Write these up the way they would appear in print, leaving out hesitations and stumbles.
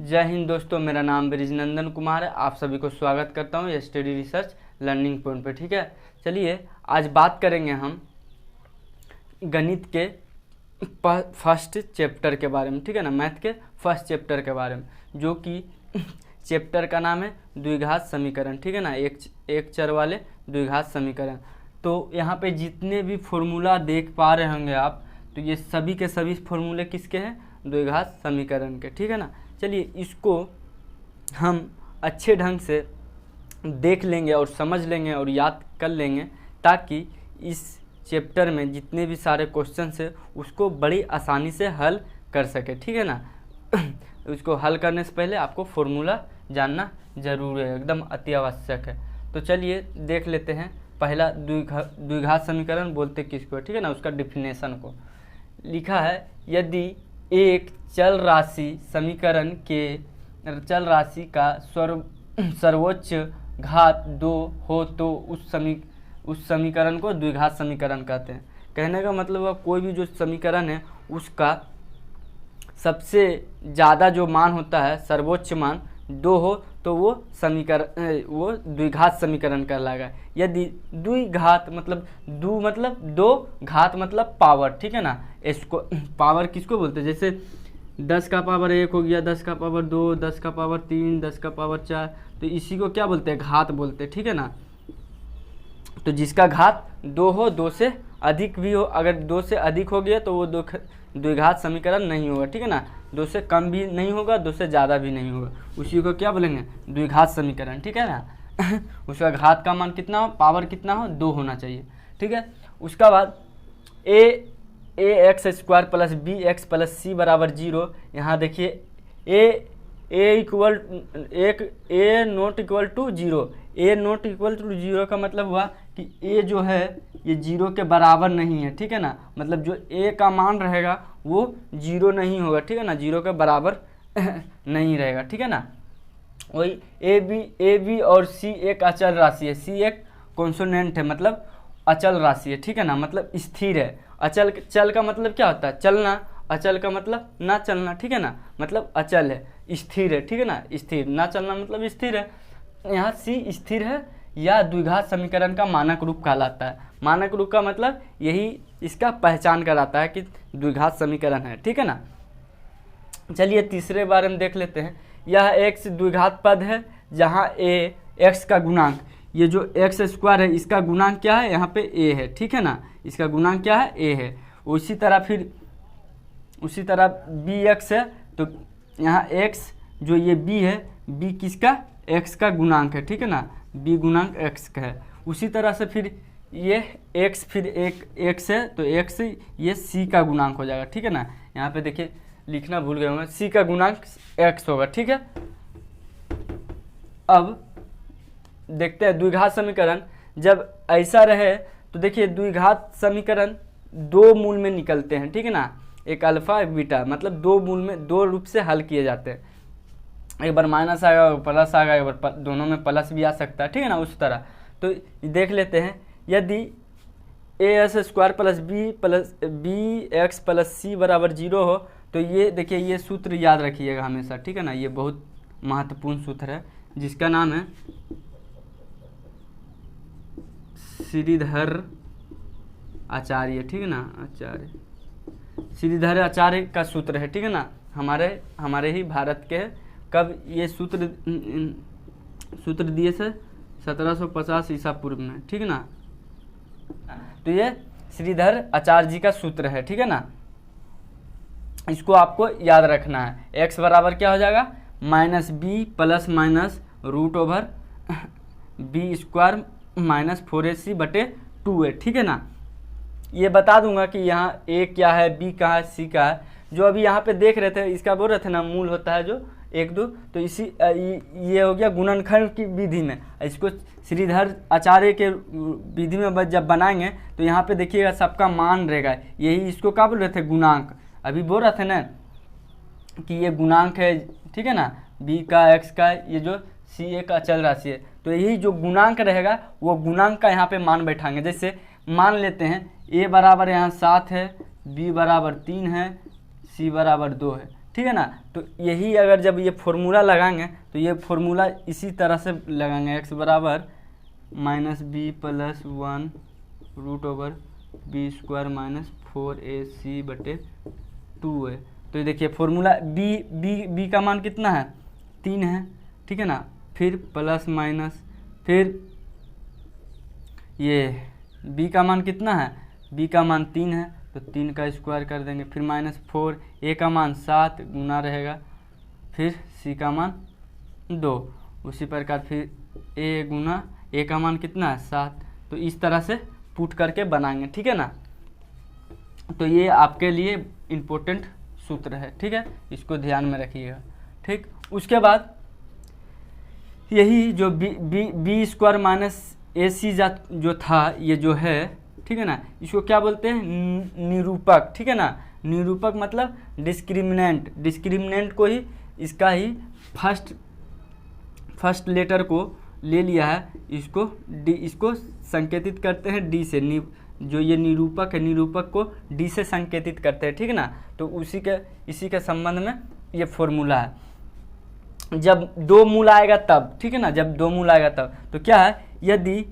जय हिंद दोस्तों, मेरा नाम ब्रिजनंदन कुमार है। आप सभी को स्वागत करता हूँ स्टडी रिसर्च लर्निंग पॉइंट पे। ठीक है, चलिए आज बात करेंगे हम गणित के फर्स्ट चैप्टर के बारे में। ठीक है ना, मैथ के फर्स्ट चैप्टर के बारे में, जो कि चैप्टर का नाम है द्विघात समीकरण। ठीक है ना, एक चर वाले द्विघात समीकरण। तो यहाँ पे जितने भी फॉर्मूला देख पा रहे होंगे आप, तो ये सभी के सभी फॉर्मूले किसके हैं? द्विघात समीकरण के। ठीक है ना, चलिए इसको हम अच्छे ढंग से देख लेंगे और समझ लेंगे और याद कर लेंगे, ताकि इस चैप्टर में जितने भी सारे क्वेश्चन है उसको बड़ी आसानी से हल कर सके। ठीक है ना, उसको हल करने से पहले आपको फॉर्मूला जानना जरूरी है, एकदम अति आवश्यक है। तो चलिए देख लेते हैं पहला द्विघात समीकरण बोलते किसको। ठीक है ना, उसका डिफिनेशन को लिखा है, यदि एक चल राशि समीकरण के चल राशि का सर्वोच्च घात 2 हो तो उस समीकरण को द्विघात समीकरण कहते हैं। कहने का मतलब है कोई भी जो समीकरण है उसका सबसे ज़्यादा जो मान होता है, सर्वोच्च मान 2 हो तो वो द्विघात समीकरण कहलाएगा। यदि द्विघात मतलब दो, घात मतलब पावर। ठीक है ना, इसको पावर किसको बोलते हैं? जैसे 10 का पावर 1 हो गया, 10 का पावर 2, 10 का पावर 3, 10 का पावर 4, तो इसी को क्या बोलते हैं? घात बोलते हैं। ठीक है ना, तो जिसका घात 2 हो, 2 से अधिक भी हो, अगर 2 से अधिक हो गया तो वो द्विघात समीकरण नहीं होगा। ठीक है ना, 2 से कम भी नहीं होगा, 2 से ज़्यादा भी नहीं होगा, उसी को क्या बोलेंगे? द्विघात समीकरण। ठीक है ना, उसका घात का मान कितना हो, पावर कितना हो, 2 होना चाहिए। ठीक है, उसका बाद ax square plus b x plus c बराबर 0। यहाँ देखिए a not equal to 0। a not equal to 0 का मतलब हुआ कि a जो है ये 0 के बराबर नहीं है। ठीक है ना, मतलब जो a का मान रहेगा वो 0 नहीं होगा। ठीक है ना, 0 के बराबर नहीं रहेगा। ठीक है ना, वही ए बी और c एक अचल राशि है। c एक कॉन्सोनेंट है, मतलब अचल राशि है। ठीक है ना, मतलब स्थिर है। चल का मतलब क्या होता है? चलना। अचल का मतलब ना चलना। ठीक है ना, मतलब अचल है, स्थिर है। ठीक है ना, स्थिर, ना चलना मतलब स्थिर है। यहाँ c स्थिर है या द्विघात समीकरण का मानक रूप कहलाता है। मानक रूप का मतलब यही इसका पहचान कराता है कि द्विघात समीकरण है। ठीक है ना, चलिए तीसरे बारे में देख लेते हैं। यह x द्विघात पद है जहाँ a x का गुणांक, ये जो x स्क्वायर है इसका गुणांक क्या है? यहाँ पे a है। ठीक है ना, इसका गुणांक क्या है? a है। उसी तरह bx है, तो यहाँ x जो ये b है, b किसका? x का गुणांक है। ठीक है ना, b गुणांक x का है। उसी तरह से फिर ये x फिर एक x है, तो x ये c का गुणांक हो जाएगा। ठीक है ना, यहाँ पे देखिए लिखना भूल गए होंगे, c का गुणांक x होगा। ठीक है, अब देखते हैं द्विघात समीकरण जब ऐसा रहे तो देखिए द्विघात समीकरण 2 मूल में निकलते हैं। ठीक है ना, एक अल्फा एक बीटा, मतलब 2 मूल में 2 रूप से हल किए जाते हैं। एक बार माइनस आएगा, प्लस आएगा, एक बार दोनों में प्लस भी आ सकता है। ठीक है ना, उस तरह तो देख लेते हैं। यदि as square plus b x plus c बराबर 0 हो तो ये देखिए, ये सूत्र याद रखिएगा हमेशा। ठीक है ना, ये बहुत महत्वपूर्ण सूत्र है जिसका नाम है श्रीधर आचार्य। ठीक है ना, श्रीधर आचार्य का सूत्र है। ठीक है ना, हमारे ही भारत के है। कब ये सूत्र दिए थे? 1750 ईसा पूर्व में। ठीक है ना, तो ये श्रीधर आचार्य जी का सूत्र है। ठीक है ना, इसको आपको याद रखना है। x बराबर क्या हो जाएगा? -b plus minus root over B square minus 4ac बटे 2a। ठीक है ना, ये बता दूंगा कि यहाँ a क्या है, b कहाँ है, c का है। जो अभी यहाँ पे देख रहे थे, इसका बोल रहे थे ना, मूल होता है जो 1 2, तो ये हो गया गुणनखंड की विधि में। इसको श्रीधर आचार्य के विधि में जब बनाएंगे तो यहाँ पे देखिएगा सबका मान रहेगा, यही इसको क्या बोल रहे थे? गुणांक। अभी बोल रहे थे ना कि ये गुणांक है। ठीक है ना, b का x का, ये जो c एक अचल राशि है, तो यही जो गुणांक रहेगा वो गुणांक का यहाँ पे मान बैठाएंगे। जैसे मान लेते हैं a बराबर यहाँ 7 है, b बराबर 3 है, c बराबर 2 है। ठीक है ना। तो यही अगर जब ये फॉर्मूला लगाएंगे तो ये फॉर्मूला इसी तरह से लगाएंगे, x बराबर -b+1 √b² -4ac/2 है। तो ये देखिए फॉर्मूला b का मान कितना है 3 है, ठीक है ना। फिर प्लस माइनस, फिर ये b का मान कितना है, b का मान 3 है तो 3 का स्क्वायर कर देंगे, फिर -4, a का मान 7 गुना रहेगा, फिर c का मान 2, उसी प्रकार फिर a गुना a का मान कितना है 7। तो इस तरह से पुट करके बनाएंगे, ठीक है ना। तो ये आपके लिए इम्पोर्टेंट सूत्र है, ठीक है, इसको ध्यान में रखिएगा, ठीक। उसके बाद यही जो b² माइनस AC जो था ये जो है, ठीक है ना, इसको क्या बोलते हैं निरूपक, ठीक है ना। निरूपक मतलब डिस्क्रिमिनेंट को ही इसका ही फर्स्ट लेटर को ले लिया है, इसको संकेतित करते हैं D से, जो ये निरूपक है निरूपक को D से संकेतित करते हैं, ठीक है ना। तो इसी के संबंध में ये फॉर्मूला है। जब 2 मूल आएगा तब, ठीक है ना, जब 2 मूल आएगा तब तो क्या है, यदि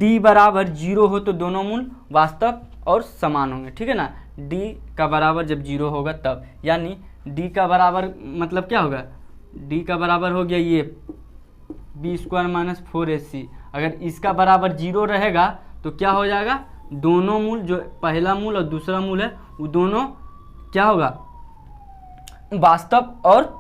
D बराबर 0 हो तो दोनों मूल वास्तव और समान होंगे, ठीक है ना। D का बराबर जब 0 होगा तब, यानी D का बराबर मतलब क्या होगा, D का बराबर हो गया ये b² - 4ac। अगर इसका बराबर 0 रहेगा तो क्या हो जाएगा, दोनों मूल जो पहला मूल और दूसरा मूल है वो दोनों क्या होगा, वास्तव और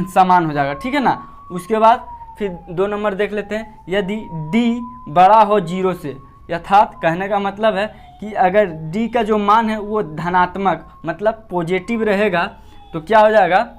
समान हो जाएगा, ठीक है ना। उसके बाद फिर 2 नंबर देख लेते हैं, यदि D बड़ा हो 0 से, अर्थात कहने का मतलब है कि अगर D का जो मान है वो धनात्मक मतलब पॉजिटिव रहेगा तो क्या हो जाएगा,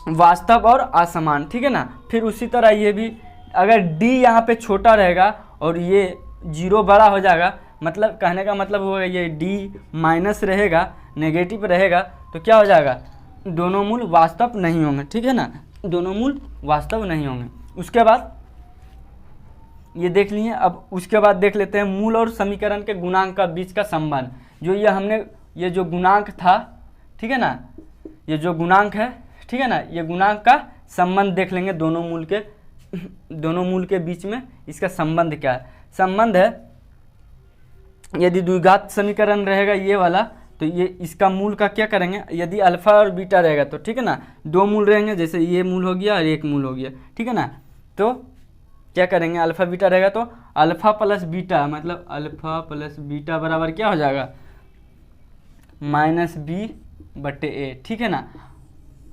वास्तव और असमान, ठीक है ना। फिर उसी तरह ये भी अगर D यहाँ पे छोटा रहेगा और ये 0 बड़ा हो जाएगा, मतलब कहने का मतलब होगा ये D माइनस रहेगा, नेगेटिव रहेगा तो क्या हो जाएगा, दोनों मूल वास्तव नहीं होंगे, ठीक है ना, दोनों मूल वास्तव नहीं होंगे। उसके बाद ये देख लिए। अब उसके बाद देख लेते हैं मूल और समीकरण के गुणांक का बीच का संबंध। जो ये जो गुणांक था, ठीक है ना, ये जो गुणांक है, ठीक है ना, ये गुणांक का संबंध देख लेंगे, दोनों मूल के बीच में इसका संबंध क्या है। संबंध है यदि द्विघात समीकरण रहेगा ये वाला तो ये इसका मूल का क्या करेंगे, यदि अल्फा और बीटा रहेगा तो, ठीक है ना, 2 मूल रहेंगे, जैसे ये मूल हो गया और एक मूल हो गया, ठीक है ना। तो क्या करेंगे, अल्फा बीटा रहेगा तो अल्फा प्लस बीटा मतलब अल्फा प्लस बीटा बराबर क्या हो जाएगा -b/a, ठीक है ना।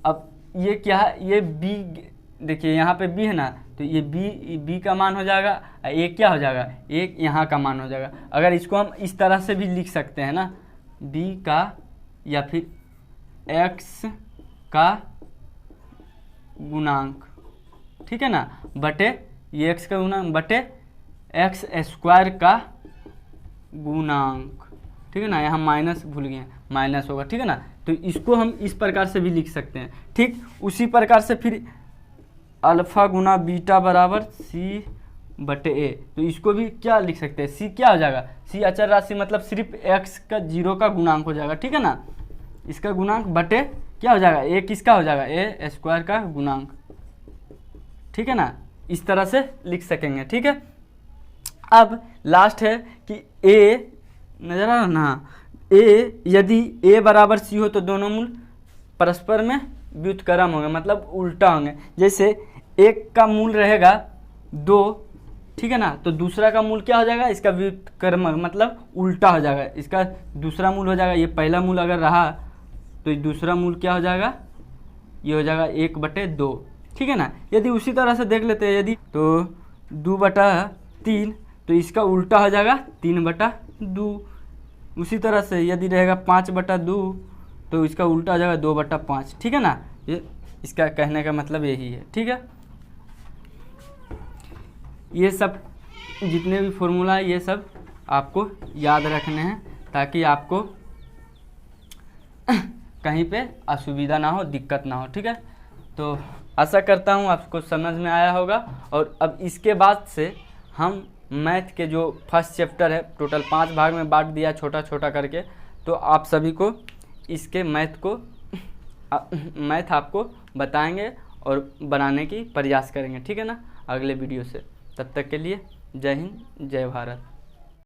अब ये क्या है, ये b देखिए यहाँ पे b है ना, तो ये b का मान हो जाएगा, a क्या हो जाएगा, a यहाँ का मान हो जाएगा। अगर इसको हम इस तरह से भी लिख सकते हैं ना, b का या फिर x का गुणांक, ठीक है ना, बटे ये x का गुणांक बटे x² का गुणांक, ठीक है ना। यहाँ माइनस भूल गए, माइनस होगा, ठीक है ना। तो इसको हम इस प्रकार से भी लिख सकते हैं, ठीक। उसी प्रकार से फिर अल्फा गुना बीटा बराबर c/a, तो इसको भी क्या लिख सकते हैं, c क्या हो जाएगा, c अचर राशि मतलब सिर्फ x का 0 का गुणांक हो जाएगा, ठीक है ना। इसका गुणांक बटे क्या हो जाएगा, a किसका हो जाएगा, a² का गुणांक, ठीक है ना। इस तरह से लिख सकेंगे, ठीक है। अब लास्ट है कि a नजर आ रहा ना, a यदि a बराबर c हो तो दोनों मूल परस्पर में व्युत्क्रम होंगे मतलब उल्टा होंगे। जैसे एक का मूल रहेगा 2, ठीक है ना, तो दूसरा का मूल क्या हो जाएगा, इसका व्युत्क्रम मतलब उल्टा हो जाएगा, इसका दूसरा मूल हो जाएगा, ये पहला मूल अगर रहा तो दूसरा मूल क्या हो जाएगा, ये हो जाएगा 1/2, ठीक है ना। यदि उसी तरह से देख लेते हैं, यदि तो 2/3 तो इसका उल्टा हो जाएगा 3/2। उसी तरह से यदि रहेगा 5/2 तो इसका उल्टा हो जाएगा 2/5, ठीक है ना। ये इसका कहने का मतलब यही है, ठीक है। ये सब जितने भी फॉर्मूला है ये सब आपको याद रखने हैं ताकि आपको कहीं पे असुविधा ना हो, दिक्कत ना हो, ठीक है। तो आशा करता हूँ आपको समझ में आया होगा। और अब इसके बाद से हम मैथ के जो फर्स्ट चैप्टर है, टोटल 5 भाग में बांट दिया छोटा छोटा करके, तो आप सभी को इसके मैथ को मैथ आपको बताएंगे और बनाने की प्रयास करेंगे, ठीक है ना, अगले वीडियो से। तब तक के लिए जय हिंद, जय भारत।